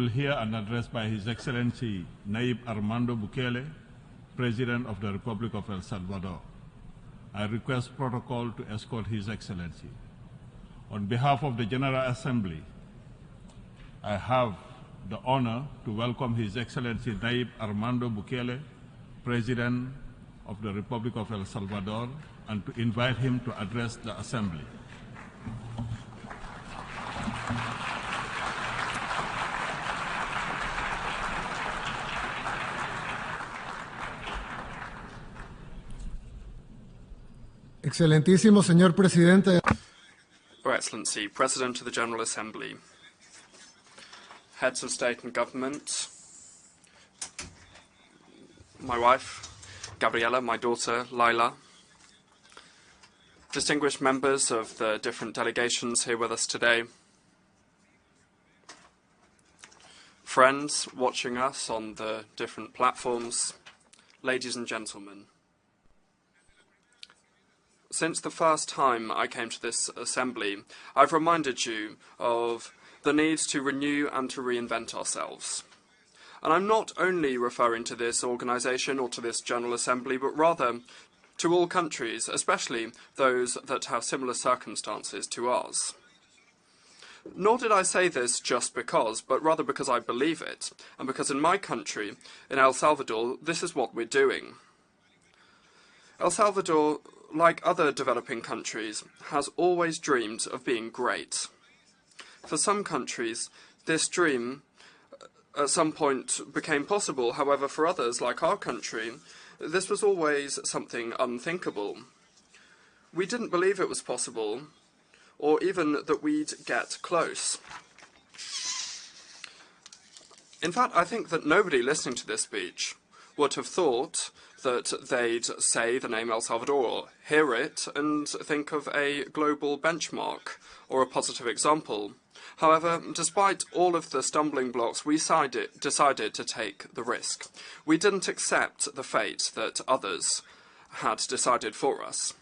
will hear an address by His Excellency Nayib Armando Bukele, President of the Republic of El Salvador. I request protocol to escort His Excellency. On behalf of the General Assembly, I have the honor to welcome His Excellency Nayib Armando Bukele, President of the Republic of El Salvador, and to invite him to address the Assembly. Excelentísimo señor presidente. Your Excellency, President of the General Assembly, heads of state and government, my wife, Gabriela, my daughter, Laila, distinguished members of the different delegations here with us today, friends watching us on the different platforms, ladies and gentlemen. Since the first time I came to this assembly, I've reminded you of the need to renew and to reinvent ourselves. And I'm not only referring to this organisation or to this General Assembly, but rather to all countries, especially those that have similar circumstances to ours. Nor did I say this just because, but rather because I believe it, and because in my country, in El Salvador, this is what we're doing. El Salvador, like other developing countries, has always dreamed of being great. For some countries, this dream at some point became possible. However, for others, like our country, this was always something unthinkable. We didn't believe it was possible, or even that we'd get close. In fact, I think that nobody listening to this speech would have thought that they'd say the name El Salvador, or hear it, and think of a global benchmark or a positive example. However, despite all of the stumbling blocks, we decided to take the risk. We didn't accept the fate that others had decided for us.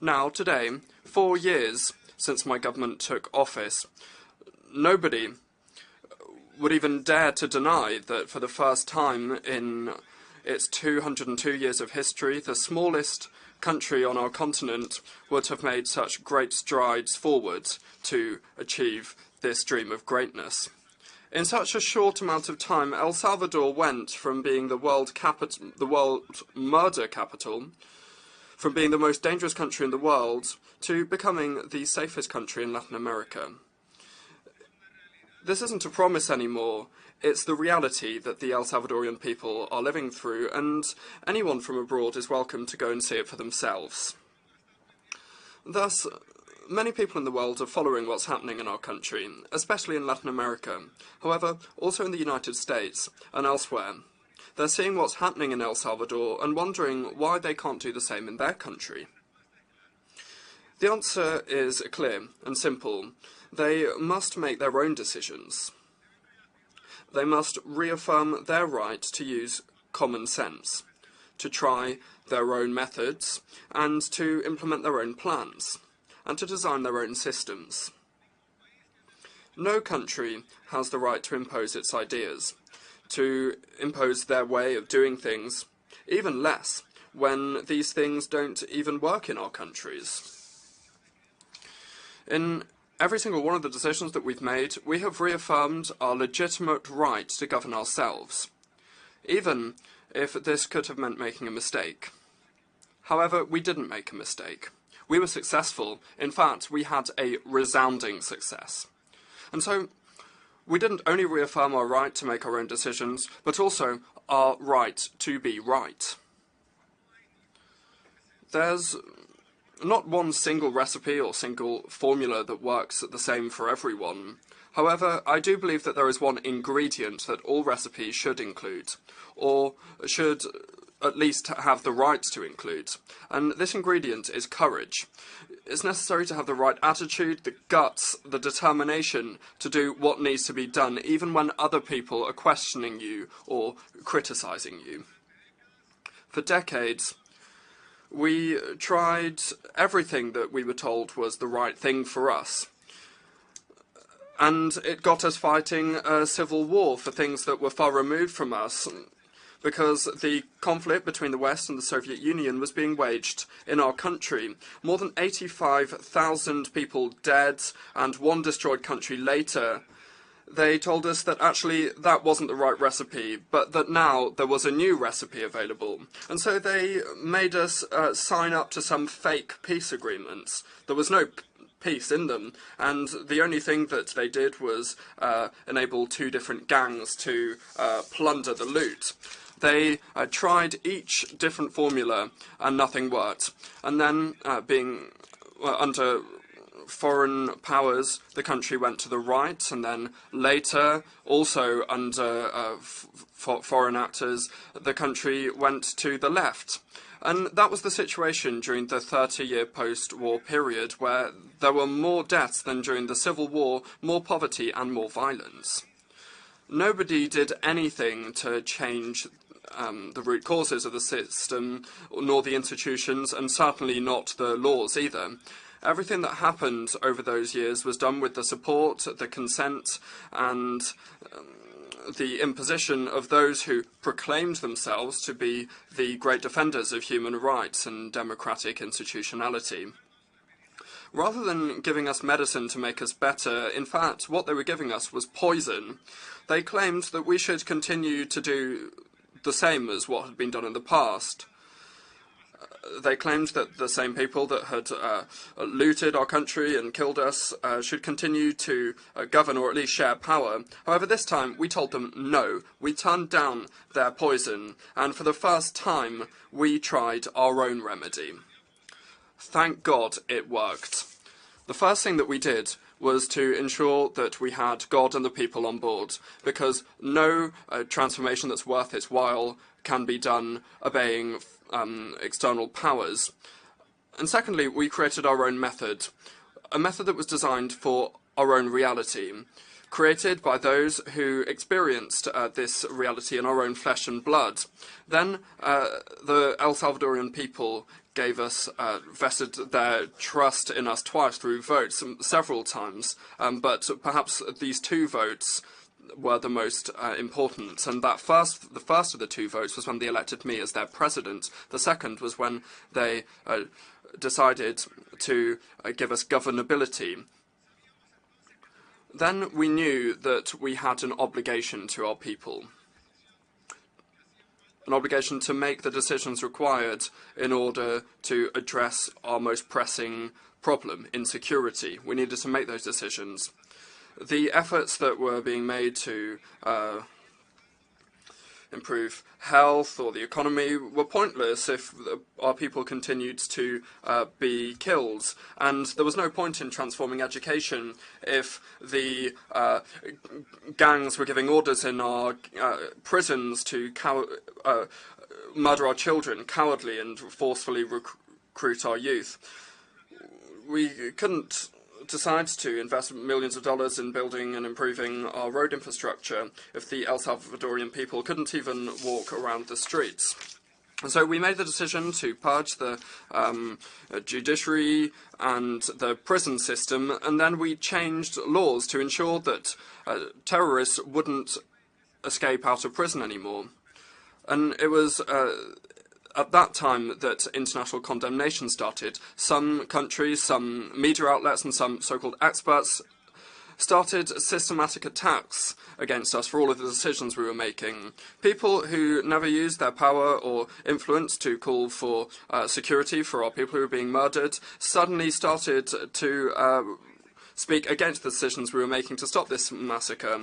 Now, today, 4 years since my government took office, nobody would even dare to deny that for the first time in its 202 years of history, the smallest country on our continent would have made such great strides forward to achieve this dream of greatness. In such a short amount of time, El Salvador went from being the world murder capital, from being the most dangerous country in the world, to becoming the safest country in Latin America. This isn't a promise anymore. It's the reality that the El Salvadorian people are living through, and anyone from abroad is welcome to go and see it for themselves. Thus, many people in the world are following what's happening in our country, especially in Latin America. However, also in the United States and elsewhere. They're seeing what's happening in El Salvador and wondering why they can't do the same in their country. The answer is clear and simple. They must make their own decisions. They must reaffirm their right to use common sense, to try their own methods, and to implement their own plans, and to design their own systems. No country has the right to impose its ideas, to impose their way of doing things, even less when these things don't even work in our countries. In every single one of the decisions that we've made, we have reaffirmed our legitimate right to govern ourselves, even if this could have meant making a mistake. However, we didn't make a mistake. We were successful. In fact, we had a resounding success. And so, we didn't only reaffirm our right to make our own decisions, but also our right to be right. There's not one single recipe or single formula that works the same for everyone. However, I do believe that there is one ingredient that all recipes should include, or should at least have the right to include, and this ingredient is courage. It's necessary to have the right attitude, the guts, the determination to do what needs to be done, even when other people are questioning you or criticising you. For decades, we tried everything that we were told was the right thing for us. And it got us fighting a civil war for things that were far removed from us, because the conflict between the West and the Soviet Union was being waged in our country. More than 85,000 people dead, and one destroyed country later. They told us that actually that wasn't the right recipe, but that now there was a new recipe available. And so they made us sign up to some fake peace agreements. There was no peace in them, and the only thing that they did was enable two different gangs to plunder the loot. They tried each different formula and nothing worked. And then, being under foreign powers, the country went to the right, and then later, also under foreign actors, the country went to the left. And that was the situation during the 30-year post-war period, where there were more deaths than during the Civil War, more poverty and more violence. Nobody did anything to change the root causes of the system, nor the institutions, and certainly not the laws either. Everything that happened over those years was done with the support, the consent, and the imposition of those who proclaimed themselves to be the great defenders of human rights and democratic institutionality. Rather than giving us medicine to make us better, in fact, what they were giving us was poison. They claimed that we should continue to do the same as what had been done in the past. They claimed that the same people that had looted our country and killed us should continue to govern or at least share power. However, this time we told them no. We turned down their poison, and for the first time we tried our own remedy. Thank God it worked. The first thing that we did was to ensure that we had God and the people on board, because no transformation that's worth its while can be done obeying external powers. And secondly, we created our own method, a method that was designed for our own reality, created by those who experienced this reality in our own flesh and blood. Then the El Salvadorian people gave us, vested their trust in us twice through votes, several times, but perhaps these two votes were the most important, and the first of the two votes was when they elected me as their president. The second was when they decided to give us governability. Then we knew that we had an obligation to our people, an obligation to make the decisions required in order to address our most pressing problem, insecurity. We needed to make those decisions. The efforts that were being made to improve health or the economy were pointless if our people continued to be killed. And there was no point in transforming education if the gangs were giving orders in our prisons to murder our children cowardly and forcefully recruit our youth. We couldn't decide to invest millions of dollars in building and improving our road infrastructure if the El Salvadorian people couldn't even walk around the streets. And so we made the decision to purge the judiciary and the prison system, and then we changed laws to ensure that terrorists wouldn't escape out of prison anymore. And it was at that time that international condemnation started. Some countries, some media outlets, and some so-called experts started systematic attacks against us for all of the decisions we were making. People who never used their power or influence to call for security for our people who were being murdered suddenly started to speak against the decisions we were making to stop this massacre.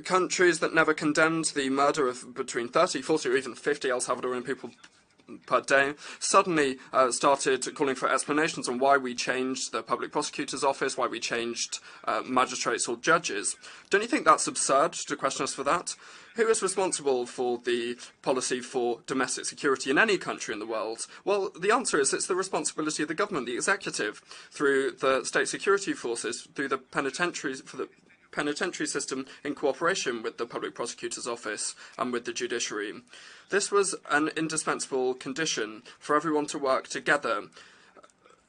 Countries that never condemned the murder of between 30, 40 or even 50 El Salvadorian people per day suddenly started calling for explanations on why we changed the public prosecutor's office, why we changed magistrates or judges. Don't you think that's absurd to question us for that? Who is responsible for the policy for domestic security in any country in the world? Well, the answer is it's the responsibility of the government, the executive, through the state security forces, through the penitentiaries, for the penitentiary system in cooperation with the Public Prosecutor's Office and with the judiciary. This was an indispensable condition for everyone to work together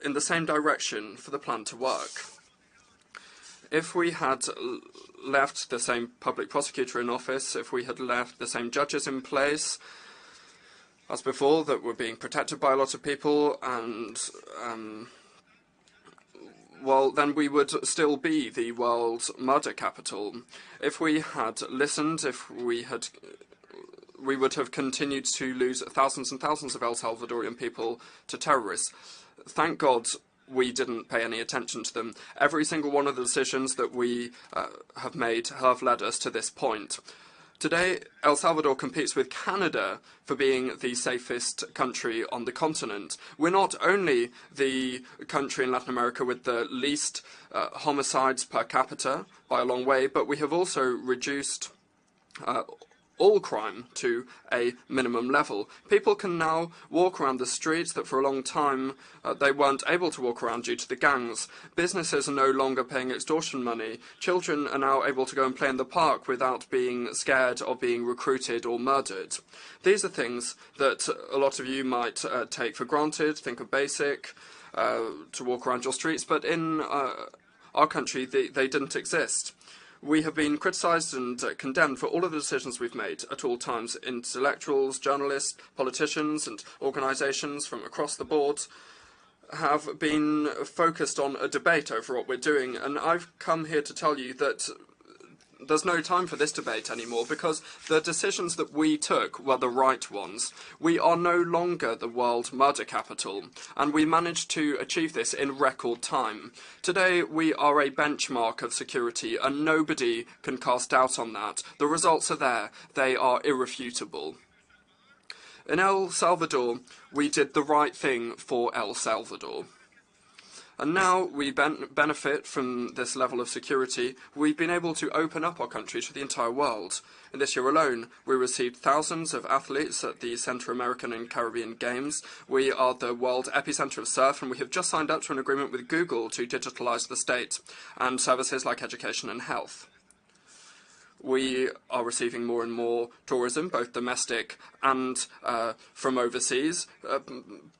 in the same direction for the plan to work. If we had left the same public prosecutor in office, if we had left the same judges in place as before that were being protected by a lot of people, and well, then we would still be the world's murder capital. If we had listened, we would have continued to lose thousands and thousands of El Salvadorian people to terrorists. Thank God we didn't pay any attention to them. Every single one of the decisions that we have made have led us to this point. Today, El Salvador competes with Canada for being the safest country on the continent. We're not only the country in Latin America with the least homicides per capita by a long way, but we have also reduced all crime to a minimum level. People can now walk around the streets that for a long time they weren't able to walk around due to the gangs. Businesses are no longer paying extortion money. Children are now able to go and play in the park without being scared of being recruited or murdered. These are things that a lot of you might take for granted, think are basic, to walk around your streets, but in our country they didn't exist. We have been criticised and condemned for all of the decisions we've made at all times. Intellectuals, journalists, politicians and organisations from across the board have been focused on a debate over what we're doing, and I've come here to tell you that there's no time for this debate anymore, because the decisions that we took were the right ones. We are no longer the world murder capital, and we managed to achieve this in record time. Today, we are a benchmark of security, and nobody can cast doubt on that. The results are there. They are irrefutable. In El Salvador, we did the right thing for El Salvador. And now we benefit from this level of security. We've been able to open up our country to the entire world. In this year alone, we received thousands of athletes at the Central American and Caribbean Games. We are the world epicenter of surf, and we have just signed up to an agreement with Google to digitalise the state and services like education and health. We are receiving more and more tourism, both domestic and from overseas.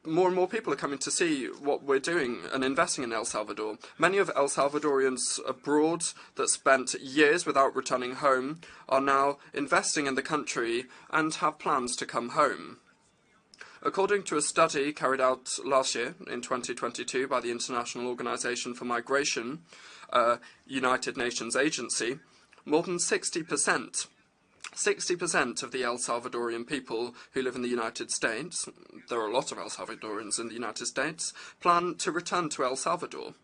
More and more people are coming to see what we're doing and investing in El Salvador. Many of El Salvadorians abroad that spent years without returning home are now investing in the country and have plans to come home. According to a study carried out last year, in 2022, by the International Organization for Migration, a United Nations agency, more than 60% of the El Salvadorian people who live in the United States, there are a lot of El Salvadorians in the United States, plan to return to El Salvador.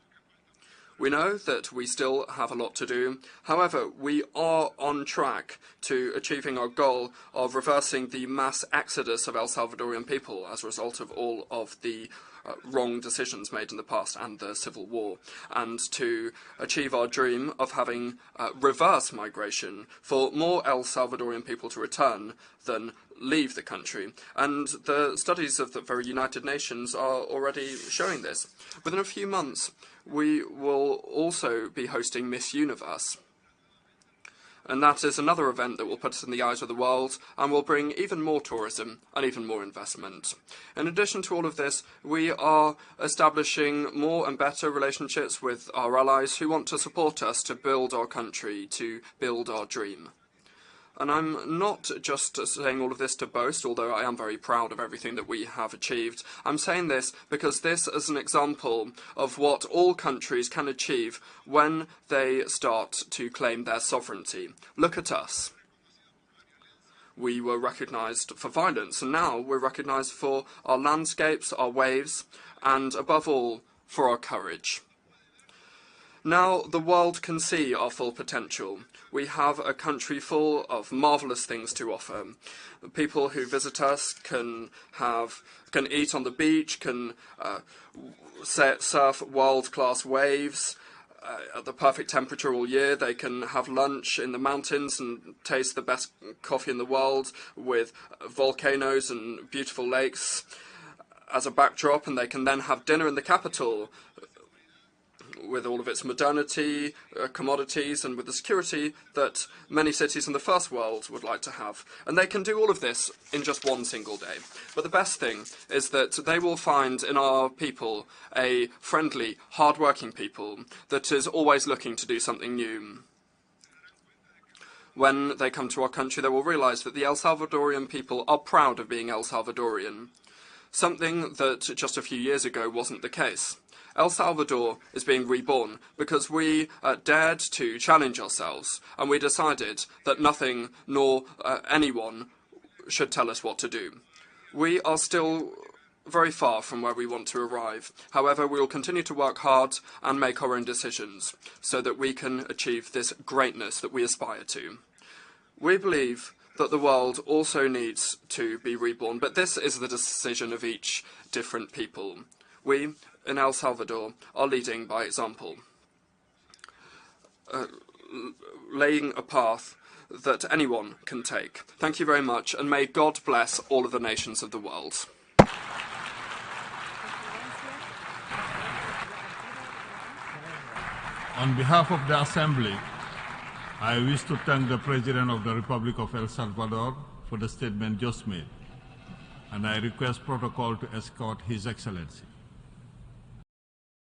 We know that we still have a lot to do. However, we are on track to achieving our goal of reversing the mass exodus of El Salvadorian people as a result of all of the wrong decisions made in the past and the civil war, and to achieve our dream of having reverse migration for more El Salvadorian people to return than leave the country. And the studies of the very United Nations are already showing this. Within a few months, we will also be hosting Miss Universe. And that is another event that will put us in the eyes of the world and will bring even more tourism and even more investment. In addition to all of this, we are establishing more and better relationships with our allies who want to support us to build our country, to build our dream. And I'm not just saying all of this to boast, although I am very proud of everything that we have achieved. I'm saying this because this is an example of what all countries can achieve when they start to claim their sovereignty. Look at us. We were recognised for violence, and now we're recognised for our landscapes, our waves, and above all, for our courage. Now the world can see our full potential. We have a country full of marvellous things to offer. People who visit us can eat on the beach, can surf world-class waves at the perfect temperature all year. They can have lunch in the mountains and taste the best coffee in the world with volcanoes and beautiful lakes as a backdrop, and they can then have dinner in the capital with all of its modernity, commodities, and with the security that many cities in the first world would like to have. And they can do all of this in just one single day. But the best thing is that they will find in our people a friendly, hard-working people that is always looking to do something new. When they come to our country, they will realise that the El Salvadorian people are proud of being El Salvadorian, something that just a few years ago wasn't the case. El Salvador is being reborn because we dared to challenge ourselves, and we decided that nothing nor anyone should tell us what to do. We are still very far from where we want to arrive. However, we will continue to work hard and make our own decisions so that we can achieve this greatness that we aspire to. We believe that the world also needs to be reborn, but this is the decision of each different people. We, in El Salvador, are leading by example, laying a path that anyone can take. Thank you very much, and may God bless all of the nations of the world. On behalf of the Assembly, I wish to thank the President of the Republic of El Salvador for the statement just made, and I request protocol to escort His Excellency.